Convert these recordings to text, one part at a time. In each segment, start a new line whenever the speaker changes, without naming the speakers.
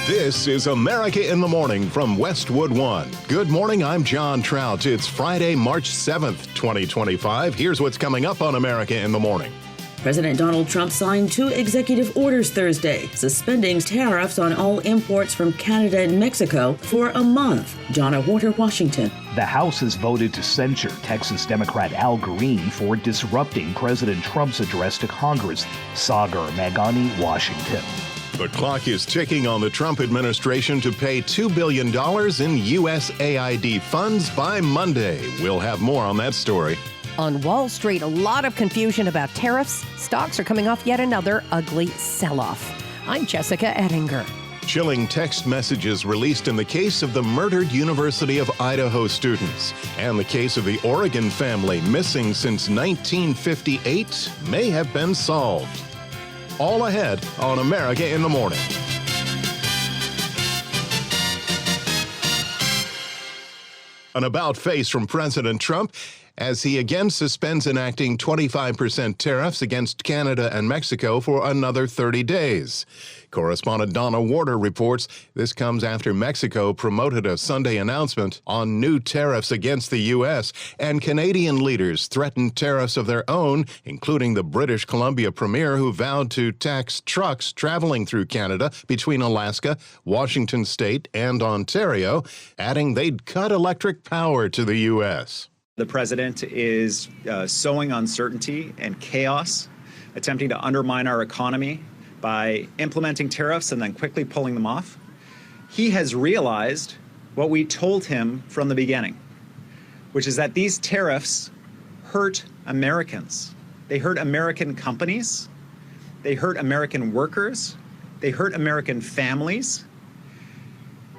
This is America in the Morning from Westwood One. Good morning, I'm John Trout. It's Friday, March 7th, 2025. Here's what's coming up on America in the Morning.
President Donald Trump signed 2 executive orders Thursday, suspending tariffs on all imports from Canada and Mexico for a month. Donna Warder, Washington.
The House has voted to censure Texas Democrat Al Green for disrupting President Trump's address to Congress. Sagar Meghani, Washington.
The clock is ticking on the Trump administration to pay $2 billion in USAID funds by Monday. We'll have more on that story.
On Wall Street, a lot of confusion about tariffs. Stocks are coming off yet another ugly sell-off. I'm Jessica Ettinger.
Chilling text messages released in the case of the murdered University of Idaho students and the case of the Oregon family missing since 1958 may have been solved. All ahead on America in the Morning. An about-face from President Trump as he again suspends enacting 25% tariffs against Canada and Mexico for another 30 days. Correspondent Donna Warder reports this comes after Mexico promoted a Sunday announcement on new tariffs against the U.S., and Canadian leaders threatened tariffs of their own, including the British Columbia premier who vowed to tax trucks traveling through Canada between Alaska, Washington State, and Ontario, adding they'd cut electric power to the U.S.
The president is sowing uncertainty and chaos, attempting to undermine our economy by implementing tariffs and then quickly pulling them off. He has realized what we told him from the beginning, which is that these tariffs hurt Americans. They hurt American companies. They hurt American workers. They hurt American families.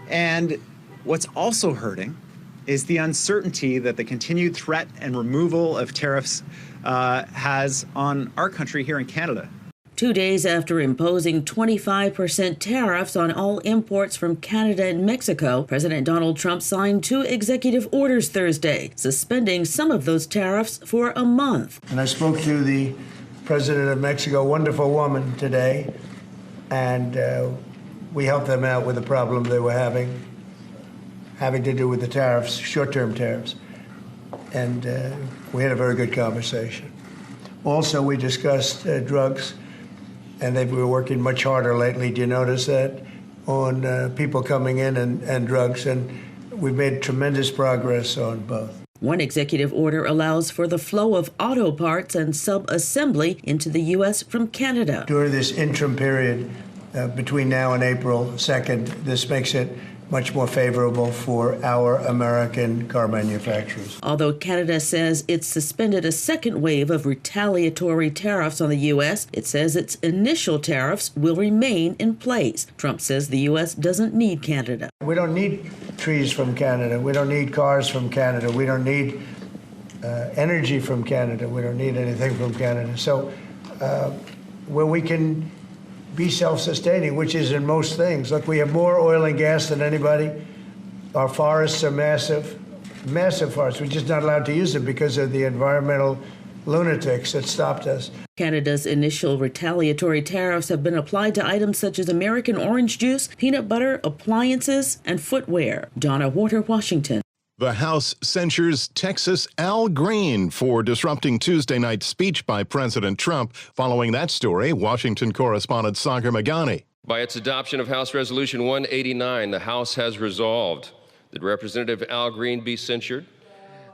And what's also hurting is the uncertainty that the continued threat and removal of tariffs has on our country here in Canada.
2 days after imposing 25% tariffs on all imports from Canada and Mexico, President Donald Trump signed 2 executive orders Thursday, suspending some of those tariffs for a month.
And I spoke to the president of Mexico, wonderful woman, today, and we helped them out with the problem they were having to do with the tariffs, short-term tariffs. And we had a very good conversation. Also, we discussed drugs, and they were working much harder lately. Do you notice that? On people coming in and drugs, and we've made tremendous progress on both.
One executive order allows for the flow of auto parts and sub-assembly into the U.S. from Canada.
During this interim period between now and April 2nd, this makes it much more favorable for our American car manufacturers.
Although Canada says it's suspended a second wave of retaliatory tariffs on the U.S., it says its initial tariffs will remain in place. Trump says the U.S. doesn't need Canada.
We don't need trees from Canada. We don't need cars from Canada. We don't need energy from Canada. We don't need anything from Canada. So where we can be self-sustaining, which is in most things. Look, we have more oil and gas than anybody. Our forests are massive forests. We're just not allowed to use them because of the environmental lunatics that stopped us.
Canada's initial retaliatory tariffs have been applied to items such as American orange juice, peanut butter, appliances, and footwear. Donna Warder, Washington.
The House censures Texas Al Green for disrupting Tuesday night's speech by President Trump. Following that story, Washington correspondent Sagar Meghani.
By its adoption of House Resolution 189, the House has resolved that Representative Al Green be censured,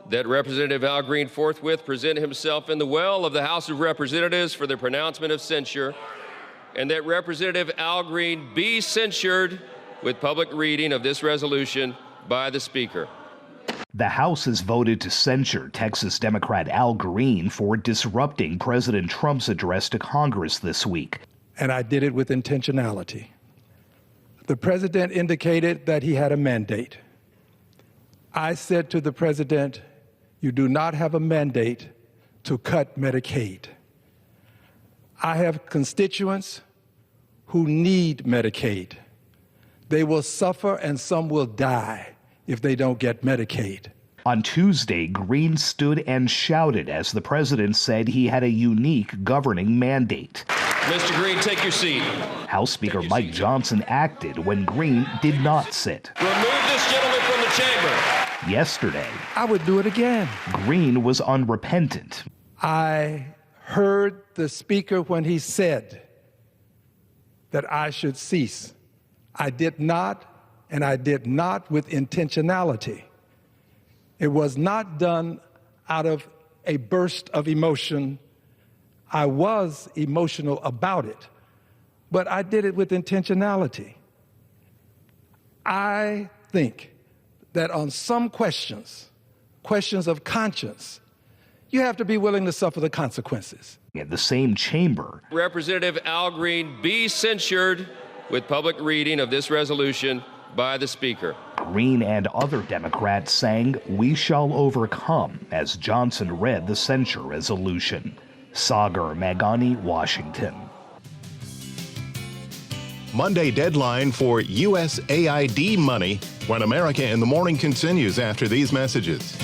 that Representative Al Green forthwith present himself in the well of the House of Representatives for the pronouncement of censure, and that Representative Al Green be censured with public reading of this resolution by the Speaker.
The House has voted to censure Texas Democrat Al Green for disrupting President Trump's address to Congress this week.
And I did it with intentionality. The president indicated that he had a mandate. I said to the president, you do not have a mandate to cut Medicaid. I have constituents who need Medicaid. They will suffer and some will die if they don't get Medicaid.
On Tuesday, Green stood and shouted as the president said he had a unique governing mandate.
Mr. Green, take your seat.
House Speaker Mike Johnson acted when Green did not sit.
Remove this gentleman from the chamber.
Yesterday,
I would do it again.
Green was unrepentant.
I heard the Speaker when he said that I should cease. I did not, and I did not with intentionality. It was not done out of a burst of emotion. I was emotional about it, but I did it with intentionality. I think that on some questions of conscience, you have to be willing to suffer the consequences.
In the same chamber,
Representative Al Green be censured with public reading of this resolution by the Speaker.
Green and other Democrats sang "We Shall Overcome" as Johnson read the censure resolution. Sagar Meghani, Washington.
Monday deadline for USAID money when America in the Morning continues after these messages.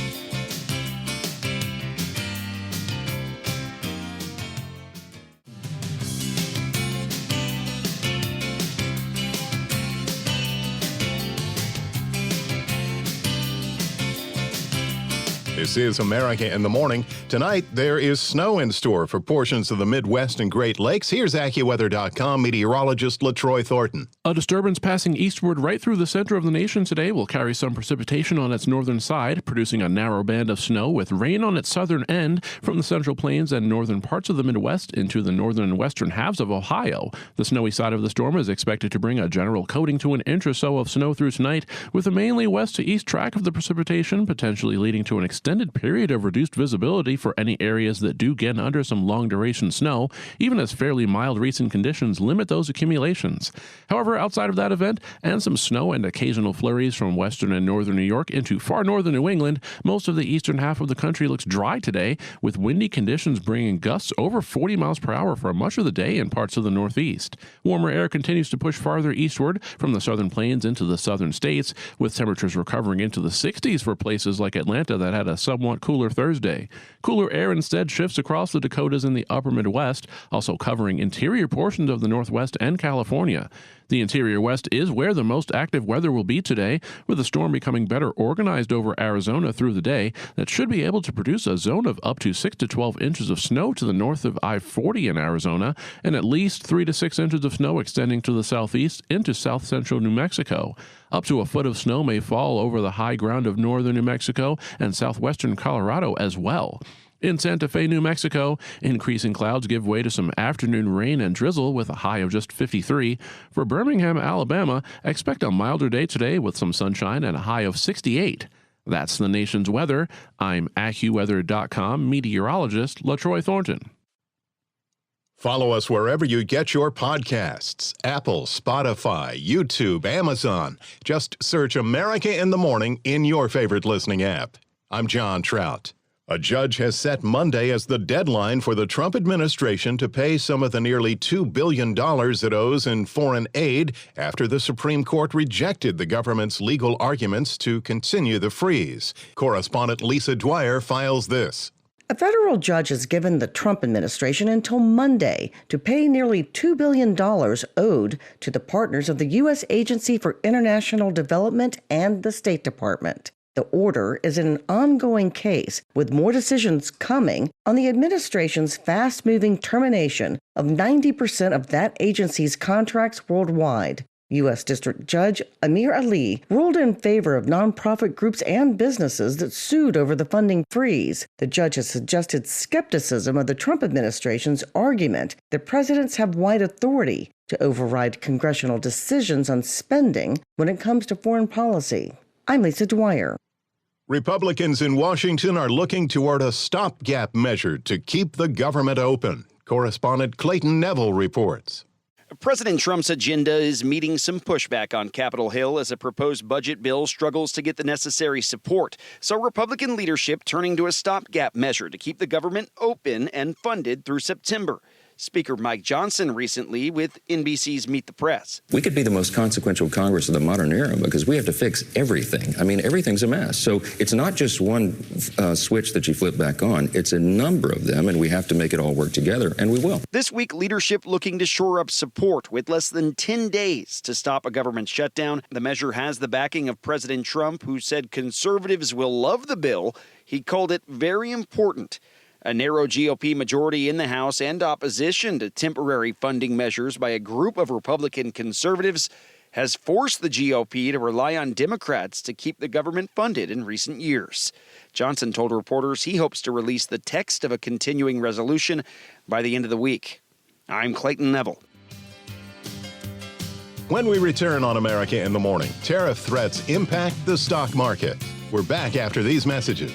This is America in the Morning. Tonight, there is snow in store for portions of the Midwest and Great Lakes. Here's AccuWeather.com meteorologist LaTroy Thornton.
A disturbance passing eastward right through the center of the nation today will carry some precipitation on its northern side, producing a narrow band of snow with rain on its southern end from the central plains and northern parts of the Midwest into the northern and western halves of Ohio. The snowy side of the storm is expected to bring a general coating to an inch or so of snow through tonight, with a mainly west to east track of the precipitation potentially leading to an extended period of reduced visibility for any areas that do get under some long-duration snow, even as fairly mild recent conditions limit those accumulations. However, outside of that event, and some snow and occasional flurries from western and northern New York into far northern New England, most of the eastern half of the country looks dry today, with windy conditions bringing gusts over 40 miles per hour for much of the day in parts of the Northeast. Warmer air continues to push farther eastward from the southern plains into the southern states, with temperatures recovering into the 60s for places like Atlanta that had a somewhat cooler Thursday. Cooler air instead shifts across the Dakotas in the upper Midwest, also covering interior portions of the Northwest and California. The interior west is where the most active weather will be today, with the storm becoming better organized over Arizona through the day that should be able to produce a zone of up to 6 to 12 inches of snow to the north of I-40 in Arizona, and at least 3 to 6 inches of snow extending to the southeast into south central New Mexico. Up to a foot of snow may fall over the high ground of northern New Mexico and southwestern Colorado as well. In Santa Fe, New Mexico, increasing clouds give way to some afternoon rain and drizzle with a high of just 53. For Birmingham, Alabama, expect a milder day today with some sunshine and a high of 68. That's the nation's weather. I'm AccuWeather.com meteorologist LaTroy Thornton.
Follow us wherever you get your podcasts. Apple, Spotify, YouTube, Amazon. Just search America in the Morning in your favorite listening app. I'm John Trout. A judge has set Monday as the deadline for the Trump administration to pay some of the nearly $2 billion it owes in foreign aid after the Supreme Court rejected the government's legal arguments to continue the freeze. Correspondent Lisa Dwyer files this.
A federal judge has given the Trump administration until Monday to pay nearly $2 billion owed to the partners of the U.S. Agency for International Development and the State Department. The order is in an ongoing case, with more decisions coming on the administration's fast-moving termination of 90% of that agency's contracts worldwide. U.S. District Judge Amir Ali ruled in favor of nonprofit groups and businesses that sued over the funding freeze. The judge has suggested skepticism of the Trump administration's argument that presidents have wide authority to override congressional decisions on spending when it comes to foreign policy. I'm Lisa Dwyer.
Republicans in Washington are looking toward a stopgap measure to keep the government open. Correspondent Clayton Neville reports.
President Trump's agenda is meeting some pushback on Capitol Hill as a proposed budget bill struggles to get the necessary support. So Republican leadership turning to a stopgap measure to keep the government open and funded through September. Speaker Mike Johnson recently with NBC's Meet the Press.
We could be the most consequential Congress of the modern era because we have to fix everything. I mean, everything's a mess. So it's not just one switch that you flip back on. It's a number of them, and we have to make it all work together, and we will.
This week, leadership looking to shore up support with less than 10 days to stop a government shutdown. The measure has the backing of President Trump, who said conservatives will love the bill. He called it very important. A narrow GOP majority in the House and opposition to temporary funding measures by a group of Republican conservatives has forced the GOP to rely on Democrats to keep the government funded in recent years. Johnson told reporters he hopes to release the text of a continuing resolution by the end of the week. I'm Clayton Neville.
When we return on America in the Morning, tariff threats impact the stock market. We're back after these messages.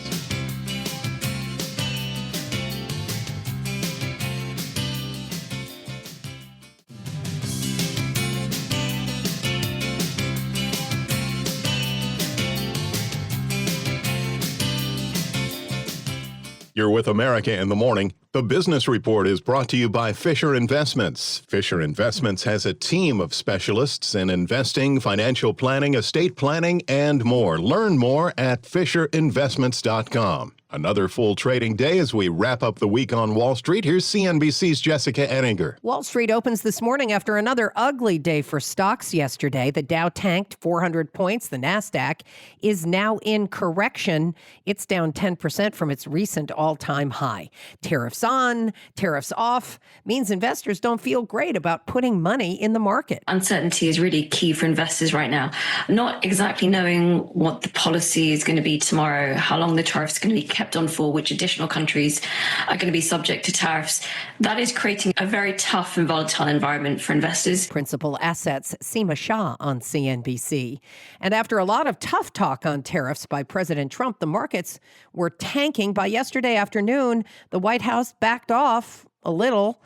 You're with America in the Morning. The Business Report is brought to you by Fisher Investments. Fisher Investments has a team of specialists in investing, financial planning, estate planning, and more. Learn more at FisherInvestments.com. Another full trading day as we wrap up the week on Wall Street. Here's CNBC's Jessica Ettinger.
Wall Street opens this morning after another ugly day for stocks yesterday. The Dow tanked 400 points. The Nasdaq is now in correction. It's down 10% from its recent all-time high. Tariffs on, tariffs off means investors don't feel great about putting money in the market.
Uncertainty is really key for investors right now. Not exactly knowing what the policy is going to be tomorrow, how long the tariffs are going to be kept on for, which additional countries are going to be subject to tariffs. That is creating a very tough and volatile environment for investors.
Principal Assets, Seema Shah on CNBC. And after a lot of tough talk on tariffs by President Trump, the markets were tanking. By yesterday afternoon, the White House backed off a little,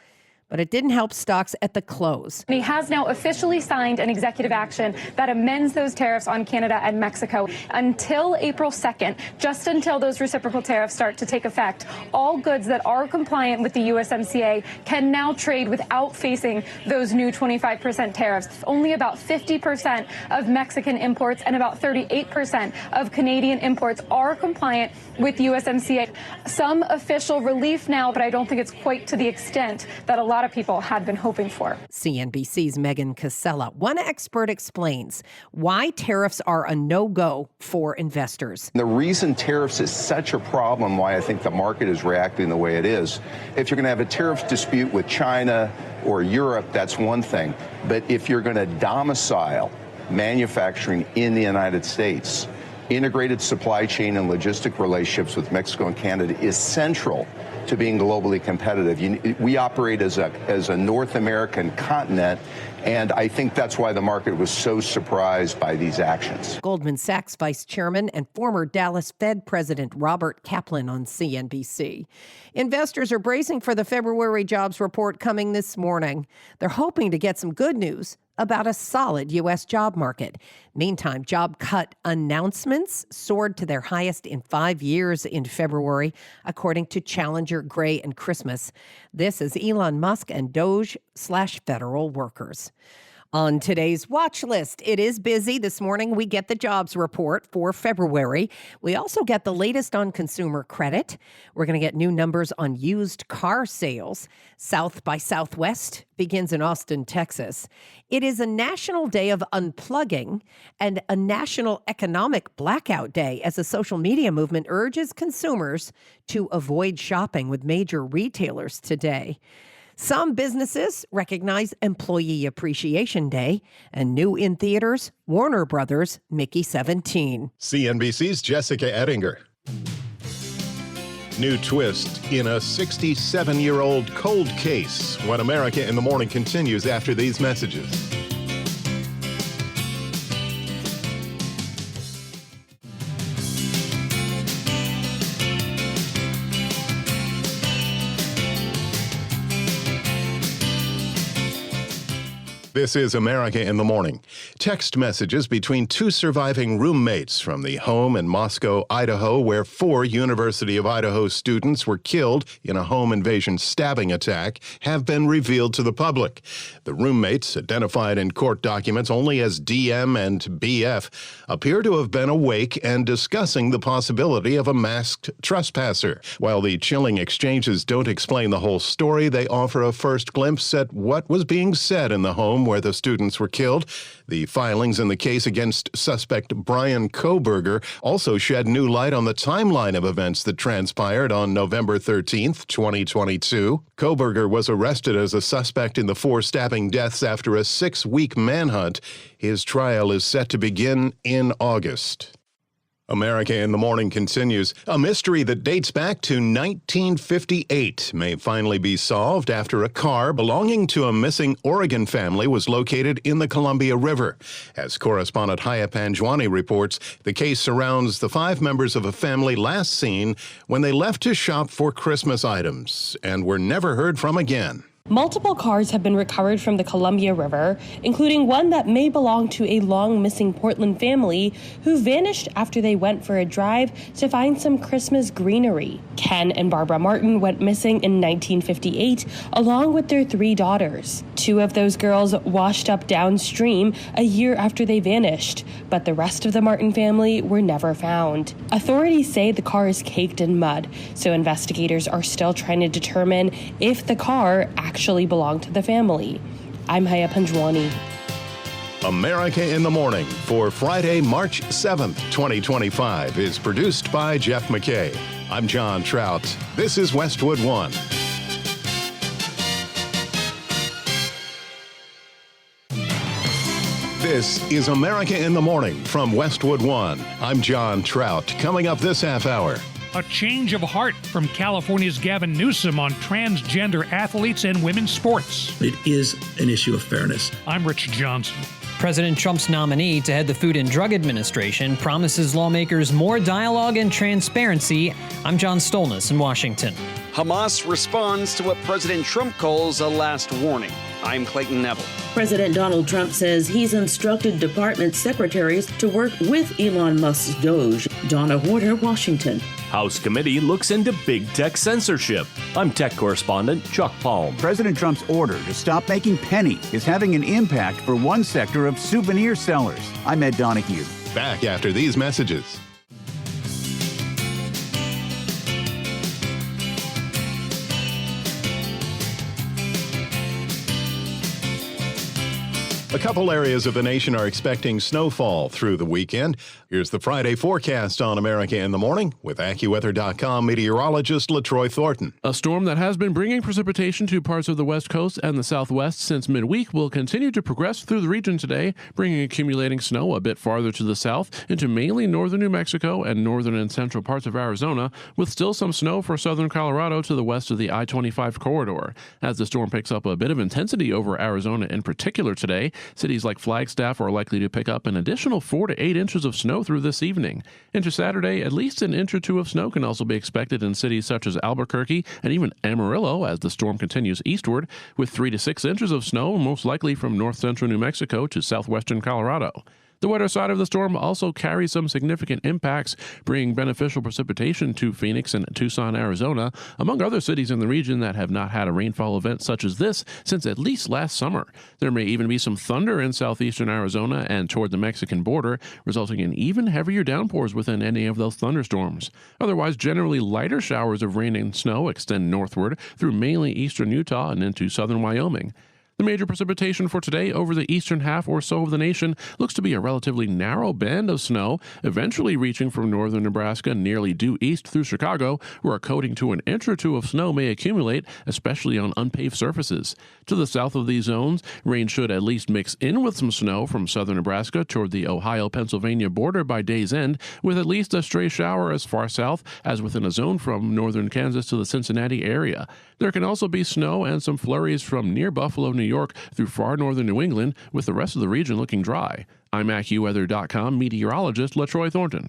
but it didn't help stocks at the close.
He has now officially signed an executive action that amends those tariffs on Canada and Mexico until April 2nd, just until those reciprocal tariffs start to take effect. All goods that are compliant with the USMCA can now trade without facing those new 25% tariffs. Only about 50% of Mexican imports and about 38% of Canadian imports are compliant with USMCA. Some official relief now, but I don't think it's quite to the extent that a lot of people had been hoping for.
CNBC's Megan Casella. One expert explains why tariffs are a no-go for investors.
The reason tariffs is such a problem, why I think the market is reacting the way it is, if you're going to have a tariff dispute with China or Europe, that's one thing. But if you're going to domicile manufacturing in the United States, integrated supply chain and logistic relationships with Mexico and Canada is central to being globally competitive. We operate as a North American continent, and I think that's why the market was so surprised by these actions.
Goldman Sachs Vice Chairman and former Dallas Fed President Robert Kaplan on CNBC. Investors are bracing for the February jobs report coming this morning. They're hoping to get some good news about a solid U.S. job market. Meantime, job cut announcements soared to their highest in 5 years in February, according to Challenger, Gray, and Christmas. This is Elon Musk and Doge/federal workers. On today's watch list, it is busy. This morning, we get the jobs report for February. We also get the latest on consumer credit. We're going to get new numbers on used car sales. South by Southwest begins in Austin, Texas. It is a national day of unplugging and a national economic blackout day as the social media movement urges consumers to avoid shopping with major retailers today. Some businesses recognize Employee Appreciation Day, and new in theaters, Warner Brothers' Mickey 17.
CNBC's Jessica Ettinger. New twist in a 67-year-old cold case when America in the Morning continues after these messages. This is America in the Morning. Text messages between two surviving roommates from the home in Moscow, Idaho, where 4 University of Idaho students were killed in a home invasion stabbing attack, have been revealed to the public. The roommates, identified in court documents only as DM and BF, appear to have been awake and discussing the possibility of a masked trespasser. While the chilling exchanges don't explain the whole story, they offer a first glimpse at what was being said in the home where the students were killed. The filings in the case against suspect Brian Kohberger also shed new light on the timeline of events that transpired on November 13th, 2022. Kohberger was arrested as a suspect in the 4 stabbing deaths after a 6-week manhunt. His trial is set to begin in August. America in the Morning continues. A mystery that dates back to 1958 may finally be solved after a car belonging to a missing Oregon family was located in the Columbia River. As correspondent Haya Panjwani reports, the case surrounds the 5 members of a family last seen when they left to shop for Christmas items and were never heard from again.
Multiple cars have been recovered from the Columbia River, including one that may belong to a long-missing Portland family who vanished after they went for a drive to find some Christmas greenery. Ken and Barbara Martin went missing in 1958, along with their 3 daughters. 2 of those girls washed up downstream a year after they vanished, but the rest of the Martin family were never found. Authorities say the car is caked in mud, so investigators are still trying to determine if the car actually belonged to the family. I'm Haya Panjwani.
America in the Morning for Friday, March 7th, 2025 is produced by Jeff McKay. I'm John Trout. This is Westwood One. This is America in the Morning from Westwood One. I'm John Trout. Coming up this half hour.
A change of heart from California's Gavin Newsom on transgender athletes and women's sports.
It is an issue of fairness.
I'm Rich Johnson.
President Trump's nominee to head the Food and Drug Administration promises lawmakers more dialogue and transparency. I'm John Stolness in Washington.
Hamas responds to what President Trump calls a last warning. I'm Clayton Neville.
President Donald Trump says he's instructed department secretaries to work with Elon Musk's Doge. Donna Warder, Washington.
House committee looks into big tech censorship. I'm tech correspondent Chuck Palm.
President Trump's order to stop making pennies is having an impact for one sector of souvenir sellers. I'm Ed Donahue.
Back after these messages. A couple areas of the nation are expecting snowfall through the weekend. Here's the Friday forecast on America in the Morning with AccuWeather.com meteorologist LaTroy Thornton.
A storm that has been bringing precipitation to parts of the West Coast and the Southwest since midweek will continue to progress through the region today, bringing accumulating snow a bit farther to the south into mainly northern New Mexico and northern and central parts of Arizona, with still some snow for southern Colorado to the west of the I-25 corridor. As the storm picks up a bit of intensity over Arizona in particular today, cities like Flagstaff are likely to pick up an additional 4 to 8 inches of snow through this evening. Into Saturday, at least an inch or 2 of snow can also be expected in cities such as Albuquerque and even Amarillo as the storm continues eastward, with 3 to 6 inches of snow most likely from north-central New Mexico to southwestern Colorado. The wetter side of the storm also carries some significant impacts, bringing beneficial precipitation to Phoenix and Tucson, Arizona, among other cities in the region that have not had a rainfall event such as this since at least last summer. There may even be some thunder in southeastern Arizona and toward the Mexican border, resulting in even heavier downpours within any of those thunderstorms. Otherwise, generally lighter showers of rain and snow extend northward through mainly eastern Utah and into southern Wyoming. The major precipitation for today over the eastern half or so of the nation looks to be a relatively narrow band of snow, eventually reaching from northern Nebraska nearly due east through Chicago, where a coating to an inch or 2 of snow may accumulate, especially on unpaved surfaces. To the south of these zones, rain should at least mix in with some snow from southern Nebraska toward the Ohio-Pennsylvania border by day's end, with at least a stray shower as far south as within a zone from northern Kansas to the Cincinnati area. There can also be snow and some flurries from near Buffalo, New York through far northern New England, with the rest of the region looking dry. I'm AccuWeather.com meteorologist LaTroy Thornton.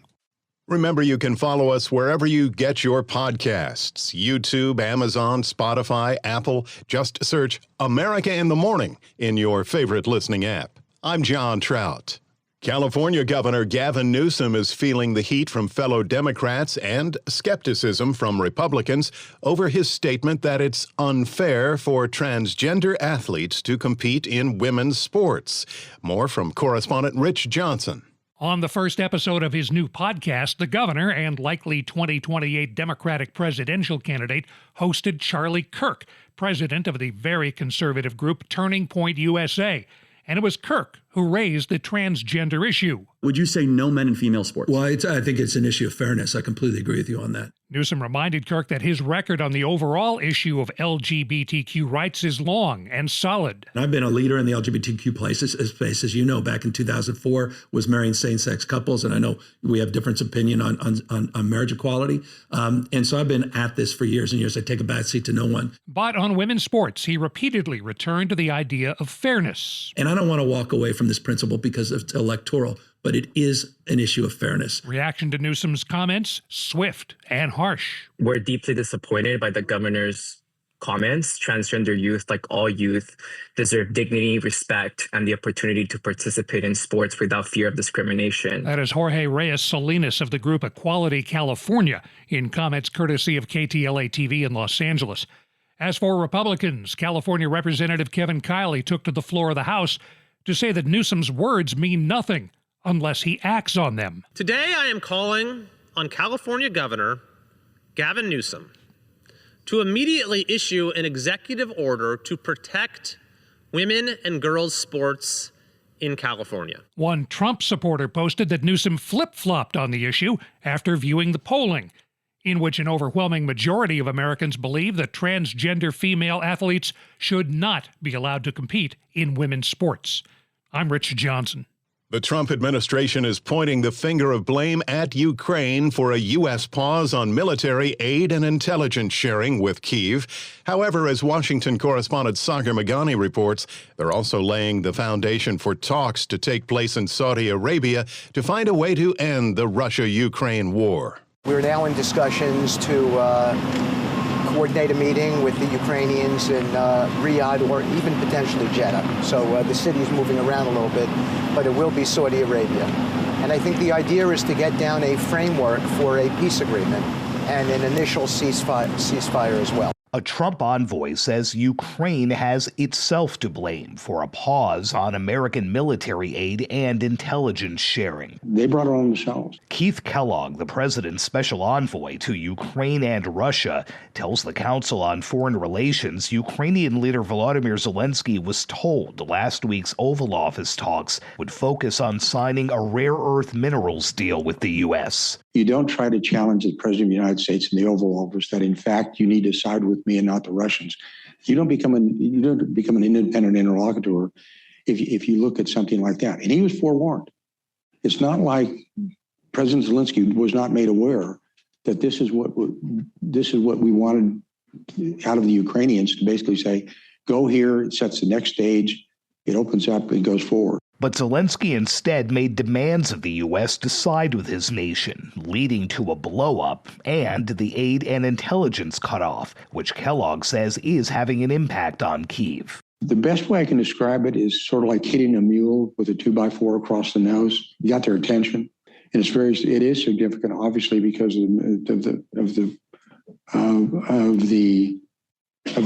Remember, you can follow us wherever you get your podcasts. YouTube, Amazon, Spotify, Apple. Just search America in the Morning in your favorite listening app. I'm John Trout. California Governor Gavin Newsom is feeling the heat from fellow Democrats and skepticism from Republicans over his statement that it's unfair for transgender athletes to compete in women's sports. More from correspondent Rich Johnson.
On the first episode of his new podcast, the governor and likely 2028 Democratic presidential candidate hosted Charlie Kirk, president of the very conservative group Turning Point USA. And it was Kirk who raised the transgender issue.
Would you say no men in female sports?
Well, I think it's an issue of fairness. I completely agree with you on that.
Newsom reminded Kirk that his record on the overall issue of LGBTQ rights is long and solid.
And I've been a leader in the LGBTQ space, as you know, back in 2004, was marrying same-sex couples, and I know we have different opinion on marriage equality. And so I've been at this for years and years. I take a back seat to no one.
But on women's sports, he repeatedly returned to the idea of fairness.
And I don't want to walk away from this principle because it's electoral, but it is an issue of fairness.
Reaction to Newsom's comments, swift and harsh.
We're deeply disappointed by the governor's comments. Transgender youth, like all youth, deserve dignity, respect, and the opportunity to participate in sports without fear of discrimination.
That is Jorge Reyes Salinas of the group Equality California, in comments courtesy of KTLA TV in Los Angeles. As for Republicans, California Representative Kevin Kiley took to the floor of the House to say that Newsom's words mean nothing unless he acts on them.
Today I am calling on California Governor Gavin Newsom to immediately issue an executive order to protect women and girls' sports in California.
One Trump supporter posted that Newsom flip-flopped on the issue after viewing the polling, in which an overwhelming majority of Americans believe that transgender female athletes should not be allowed to compete in women's sports. I'm Rich Johnson.
The Trump administration is pointing the finger of blame at Ukraine for a U.S. pause on military aid and intelligence sharing with Kyiv. However, as Washington correspondent Sagar Meghani reports, they're also laying the foundation for talks to take place in Saudi Arabia to find a way to end the Russia-Ukraine war.
We're now in discussions to coordinate a meeting with the Ukrainians in Riyadh or even potentially Jeddah. So the city is moving around a little bit, but it will be Saudi Arabia. And I think the idea is to get down a framework for a peace agreement and an initial ceasefire as well.
A Trump envoy says Ukraine has itself to blame for a pause on American military aid and intelligence sharing.
They brought it on themselves.
Keith Kellogg, the president's special envoy to Ukraine and Russia, tells the Council on Foreign Relations Ukrainian leader Volodymyr Zelensky was told last week's Oval Office talks would focus on signing a rare earth minerals deal with the U.S.
You don't try to challenge the President of the United States in the Oval Office that, in fact, you need to side with me and not the Russians. You don't become an independent interlocutor if you look at something like that. And he was forewarned. It's not like President Zelensky was not made aware that this is what we wanted out of the Ukrainians, to basically say, go here, it sets the next stage, it opens up and goes forward.
But Zelensky instead made demands of the U.S. to side with his nation, leading to a blow-up and the aid and intelligence cutoff, which Kellogg says is having an impact on Kyiv.
The best way I can describe it is sort of like hitting a mule with a 2x4 across the nose. You got their attention, and it is significant, obviously, because of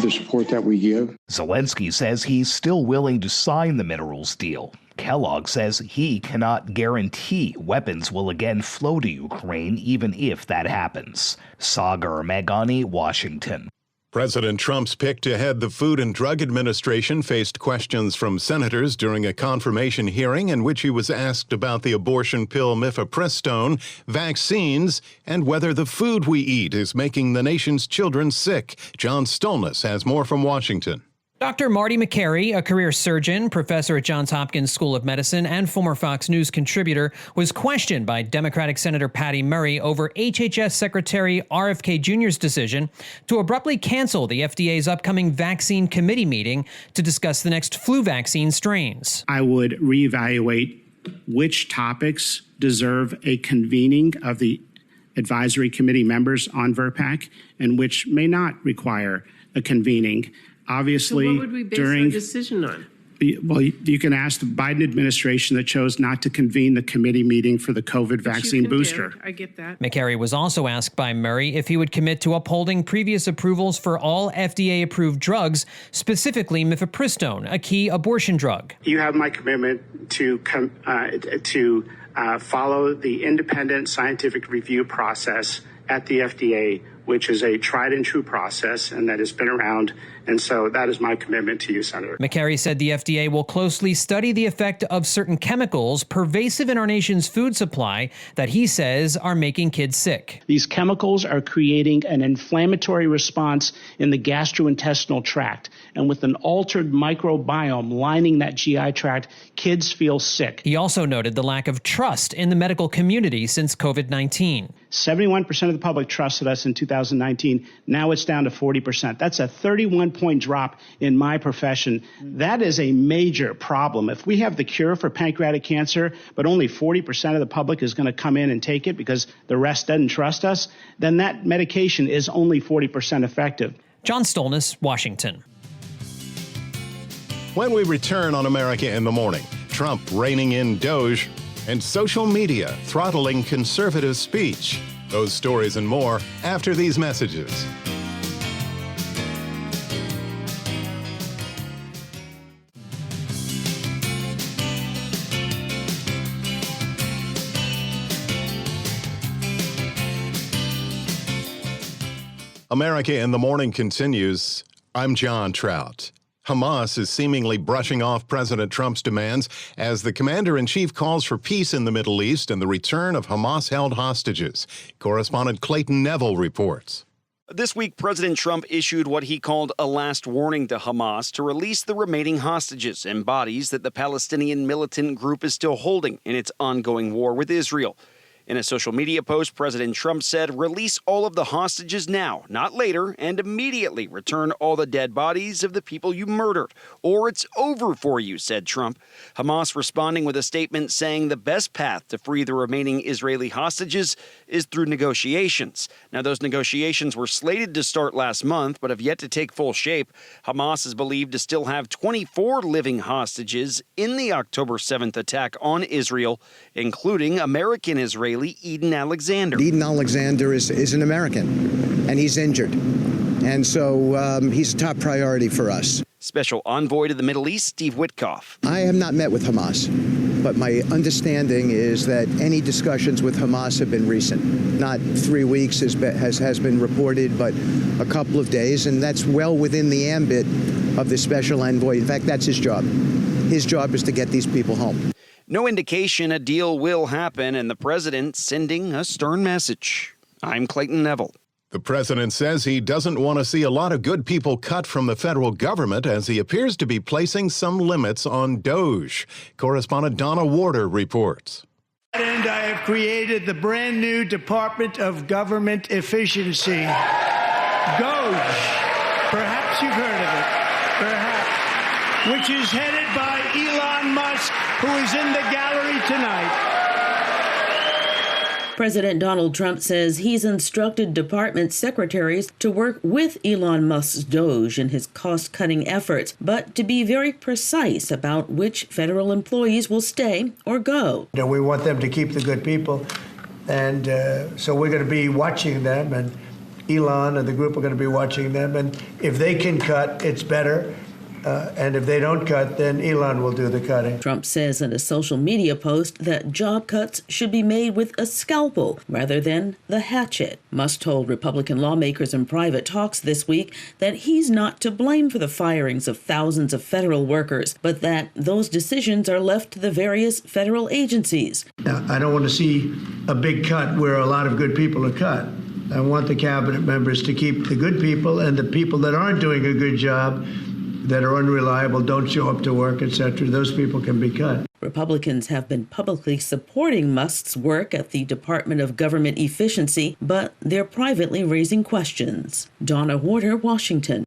the support that we give.
Zelensky says he's still willing to sign the minerals deal. Kellogg says he cannot guarantee weapons will again flow to Ukraine, even if that happens. Sagar Meghani, Washington.
President Trump's pick to head the Food and Drug Administration faced questions from senators during a confirmation hearing in which he was asked about the abortion pill mifepristone, vaccines, and whether the food we eat is making the nation's children sick. John Stolnis has more from Washington.
Dr. Marty Makary, a career surgeon, professor at Johns Hopkins School of Medicine, and former Fox News contributor, was questioned by Democratic Senator Patty Murray over HHS Secretary RFK Jr.'s decision to abruptly cancel the FDA's upcoming vaccine committee meeting to discuss the next flu vaccine strains.
I would reevaluate which topics deserve a convening of the
advisory committee members on VRPAC and which may not require a convening. Obviously,
so what would we base our decision on?
Well, you can ask the Biden administration that chose not to convene the committee meeting for the COVID vaccine booster.
I get that.
Meghani was also asked by Murray if he would commit to upholding previous approvals for all FDA-approved drugs, specifically mifepristone, a key abortion drug.
You have my commitment to follow the independent scientific review process at the FDA, which is a tried and true process and that has been around. And so that is my commitment to you, Senator.
Meghani said the FDA will closely study the effect of certain chemicals pervasive in our nation's food supply that he says are making kids sick.
These chemicals are creating an inflammatory response in the gastrointestinal tract. And with an altered microbiome lining that GI tract, kids feel sick.
He also noted the lack of trust in the medical community since COVID-19.
71% of the public trusted us in 2019. Now it's down to 40%. That's a 31-point drop in my profession. That is a major problem. If we have the cure for pancreatic cancer, but only 40% of the public is going to come in and take it because the rest doesn't trust us, then that medication is only 40% effective.
John Stolnis, Washington.
When we return on America in the Morning, Trump reining in Doge and social media throttling conservative speech. Those stories and more after these messages. America in the Morning continues. I'm John Trout. Hamas is seemingly brushing off President Trump's demands as the commander-in-chief calls for peace in the Middle East and the return of Hamas-held hostages. Correspondent Clayton Neville reports.
This week, President Trump issued what he called a last warning to Hamas to release the remaining hostages and bodies that the Palestinian militant group is still holding in its ongoing war with Israel. In a social media post, President Trump said, "Release all of the hostages now, not later, and immediately return all the dead bodies of the people you murdered, or it's over for you," said Trump. Hamas responding with a statement saying the best path to free the remaining Israeli hostages is through negotiations. Now, those negotiations were slated to start last month, but have yet to take full shape. Hamas is believed to still have 24 living hostages in the October 7th attack on Israel, including American Israeli Eden Alexander.
Eden Alexander is an American, and he's injured. And so he's a top priority for us.
Special Envoy to the Middle East, Steve Witkoff.
I have not met with Hamas, but my understanding is that any discussions with Hamas have been recent. Not 3 weeks has been reported, but a couple of days, and that's well within the ambit of the Special Envoy. In fact, that's his job. His job is to get these people home.
No indication a deal will happen, and the president sending a stern message. I'm Clayton Neville.
The president says he doesn't want to see a lot of good people cut from the federal government as he appears to be placing some limits on Doge. Correspondent Donna Warder reports.
And I have created the brand new Department of Government Efficiency. Doge. Perhaps you've heard of it. Perhaps. Which is headed by Elon Musk, who is in the gallery tonight.
President Donald Trump says he's instructed department secretaries to work with Elon Musk's Doge in his cost-cutting efforts, but to be very precise about which federal employees will stay or go.
We want them to keep the good people, and so we're going to be watching them, and Elon and the group are going to be watching them, and if they can cut, it's better. And if they don't cut, then Elon will do the cutting.
Trump says in a social media post that job cuts should be made with a scalpel rather than the hatchet. Musk told Republican lawmakers in private talks this week that he's not to blame for the firings of thousands of federal workers, but that those decisions are left to the various federal agencies.
Now, I don't want to see a big cut where a lot of good people are cut. I want the cabinet members to keep the good people, and the people that aren't doing a good job, that are unreliable, don't show up to work, etc., those people can be cut.
Republicans have been publicly supporting Musk's work at the Department of Government Efficiency, but they're privately raising questions. Donna Warder, Washington.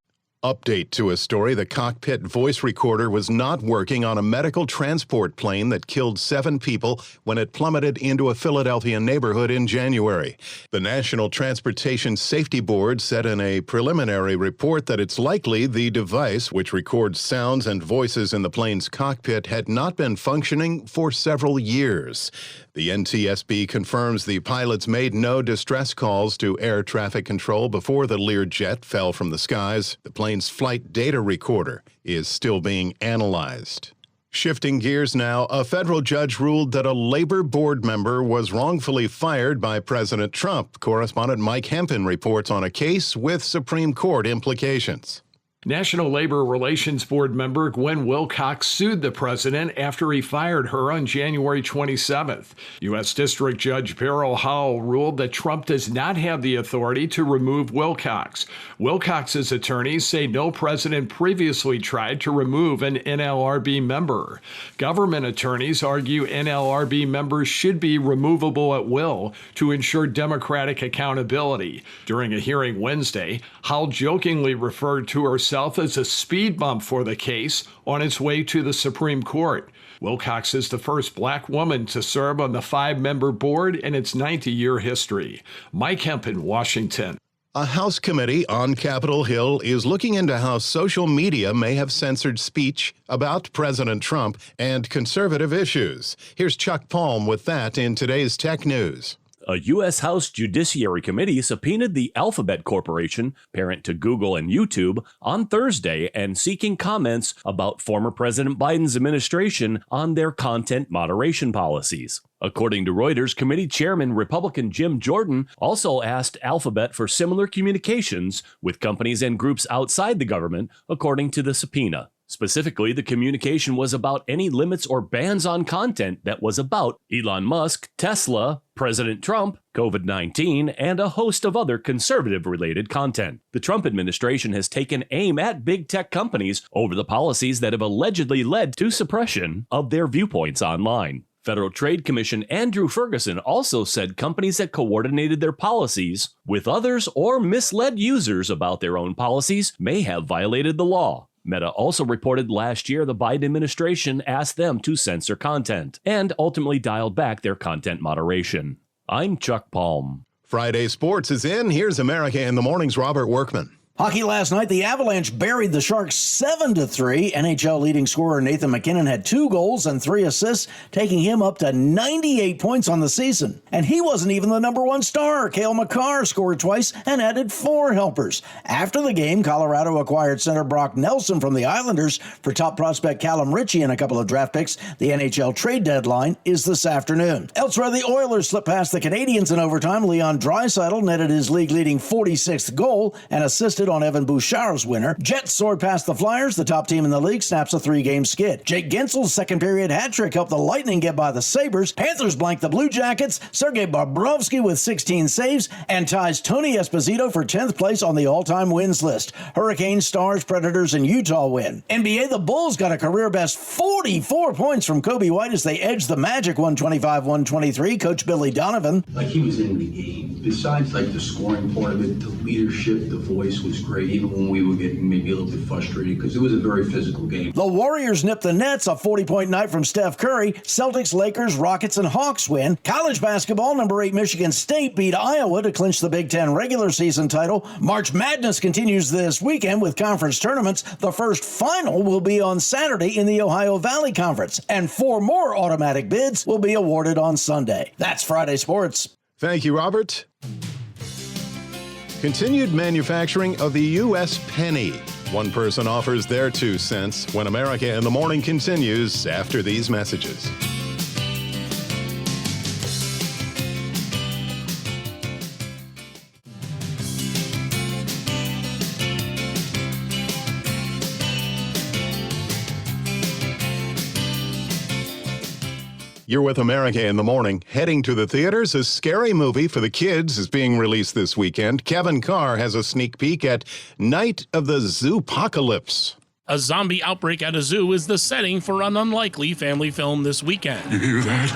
Update to a story: the cockpit voice recorder was not working on a medical transport plane that killed 7 people when it plummeted into a Philadelphia neighborhood in January. The National Transportation Safety Board said in a preliminary report that it's likely the device, which records sounds and voices in the plane's cockpit, had not been functioning for several years. The NTSB confirms the pilots made no distress calls to air traffic control before the Learjet fell from the skies. The plane's flight data recorder is still being analyzed. Shifting gears now, a federal judge ruled that a labor board member was wrongfully fired by President Trump. Correspondent Mike Hempin reports on a case with Supreme Court implications.
National Labor Relations Board member Gwen Wilcox sued the president after he fired her on January 27th. U.S. District Judge Beryl Howell ruled that Trump does not have the authority to remove Wilcox. Wilcox's attorneys say no president previously tried to remove an NLRB member. Government attorneys argue NLRB members should be removable at will to ensure democratic accountability. During a hearing Wednesday, Howell jokingly referred to herself as a speed bump for the case on its way to the Supreme Court. Wilcox is the first black woman to serve on the 5-member board in its 90-year history. Mike Hempin, Washington.
A House committee on Capitol Hill is looking into how social media may have censored speech about President Trump and conservative issues. Here's Chuck Palm with that in today's Tech News.
A U.S. House Judiciary Committee subpoenaed the Alphabet Corporation, parent to Google and YouTube, on Thursday and seeking comments about former President Biden's administration on their content moderation policies. According to Reuters, committee chairman Republican Jim Jordan also asked Alphabet for similar communications with companies and groups outside the government, according to the subpoena. Specifically, the communication was about any limits or bans on content that was about Elon Musk, Tesla, President Trump, COVID-19, and a host of other conservative-related content. The Trump administration has taken aim at big tech companies over the policies that have allegedly led to suppression of their viewpoints online. Federal Trade Commission Andrew Ferguson also said companies that coordinated their policies with others or misled users about their own policies may have violated the law. Meta also reported last year the Biden administration asked them to censor content and ultimately dialed back their content moderation. I'm Chuck Palm.
Friday Sports is in. Here's America in the Morning's Robert Workman.
Hockey last night, the Avalanche buried the Sharks 7-3. NHL leading scorer Nathan MacKinnon had 2 goals and 3 assists, taking him up to 98 points on the season. And he wasn't even the number 1 star. Cale Makar scored twice and added 4 helpers. After the game, Colorado acquired center Brock Nelson from the Islanders for top prospect Callum Ritchie and a couple of draft picks. The NHL trade deadline is this afternoon. Elsewhere, the Oilers slipped past the Canadiens in overtime. Leon Draisaitl netted his league-leading 46th goal and assisted on Evan Bouchard's winner. Jets soared past the Flyers. The top team in the league snaps a 3-game skid. Jake Gensel's second-period hat-trick helped the Lightning get by the Sabres. Panthers blanked the Blue Jackets. Sergei Bobrovsky with 16 saves and ties Tony Esposito for 10th place on the all-time wins list. Hurricanes, Stars, Predators, and Utah win. NBA, the Bulls got a career-best 44 points from Kobe White as they edged the Magic 125-123. Coach Billy Donovan.
Like, he was in the game. Besides, like, the scoring part of it, the leadership, the voice was great, even when we were getting maybe a little bit frustrated because it was a very physical game.
The Warriors nipped the Nets, a 40-point night from Steph Curry. Celtics, Lakers, Rockets, and Hawks win. College basketball, number 8 Michigan State beat Iowa to clinch the Big Ten regular season title. March Madness continues this weekend with conference tournaments. The first final will be on Saturday in the Ohio Valley Conference, and 4 more automatic bids will be awarded on Sunday. That's Friday Sports.
Thank you, Robert. Continued manufacturing of the U.S. penny. One person offers their 2 cents when America in the Morning continues after these messages. You're with America in the Morning. Heading to the theaters, a scary movie for the kids is being released this weekend. Kevin Carr has a sneak peek at Night of the Zoopocalypse.
A zombie outbreak at a zoo is the setting for an unlikely family film this weekend.
You hear that?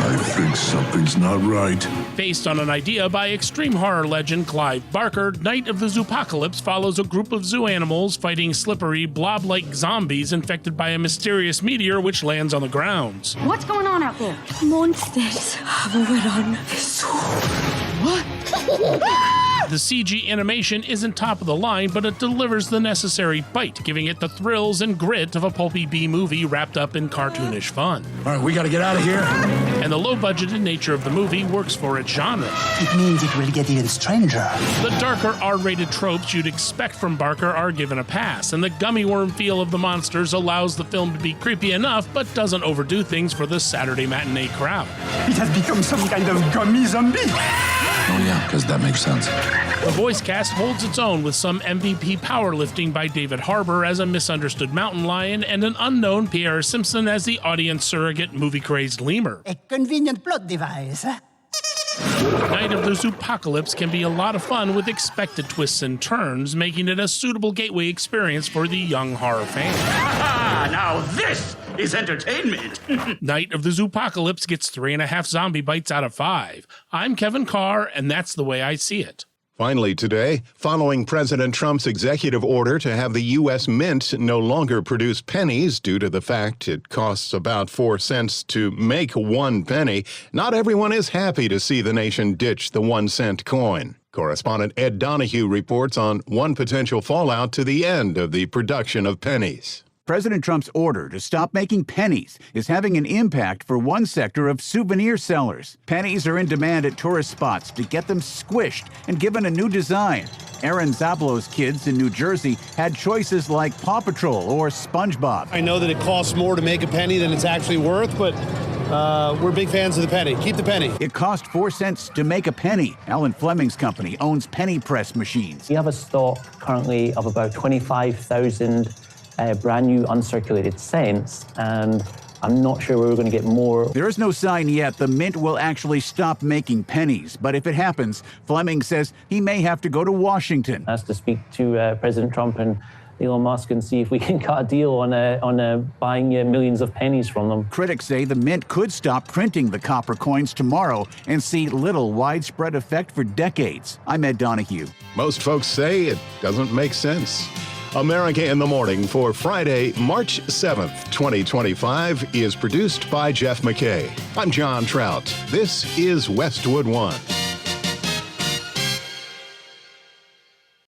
I think something's not right.
Based on an idea by extreme horror legend Clive Barker, Night of the Zoopocalypse follows a group of zoo animals fighting slippery, blob-like zombies infected by a mysterious meteor which lands on the grounds.
What's going on out there? Monsters have overrun the zoo. What?
The CG animation isn't top of the line, but it delivers the necessary bite, giving it the thrills and grit of a pulpy B-movie wrapped up in cartoonish fun.
All right, we gotta get out of here.
And the low-budgeted nature of the movie works for its genre.
It means it will get even stranger.
The darker R-rated tropes you'd expect from Barker are given a pass, and the gummy worm feel of the monsters allows the film to be creepy enough, but doesn't overdo things for the Saturday matinee crowd.
It has become some kind of gummy zombie.
Oh yeah, because that makes sense.
The voice cast holds its own with some MVP powerlifting by David Harbour as a misunderstood mountain lion and an unknown Pierre Simpson as the audience surrogate movie-crazed lemur.
A convenient plot device.
Night of the Zoopocalypse can be a lot of fun with expected twists and turns, making it a suitable gateway experience for the young horror fan.
Now this is entertainment.
Night of the Zoopocalypse gets 3.5 zombie bites out of 5. I'm Kevin Carr, and that's the way I see it.
Finally today, following President Trump's executive order to have the U.S. Mint no longer produce pennies due to the fact it costs about 4 cents to make 1 penny, not everyone is happy to see the nation ditch the 1-cent coin. Correspondent Ed Donahue reports on one potential fallout to the end of the production of pennies.
President Trump's order to stop making pennies is having an impact for one sector of souvenir sellers. Pennies are in demand at tourist spots to get them squished and given a new design. Aaron Zablow's kids in New Jersey had choices like Paw Patrol or SpongeBob.
I know that it costs more to make a penny than it's actually worth, but we're big fans of the penny. Keep the penny.
It cost 4 cents to make a penny. Alan Fleming's company owns penny press machines.
We have a stock currently of about 25,000 brand new uncirculated cents, and I'm not sure we're going to get more.
There is no sign yet the Mint will actually stop making pennies, but if it happens, Fleming says he may have to go to Washington.
Has to speak to President Trump and Elon Musk and see if we can cut a deal on buying millions of pennies from them.
Critics say the Mint could stop printing the copper coins tomorrow and see little widespread effect for decades. I'm Ed Donahue.
Most folks say it doesn't make sense. America in the Morning for Friday, March 7th, 2025 is produced by Jeff McKay. I'm John Trout. This is Westwood One.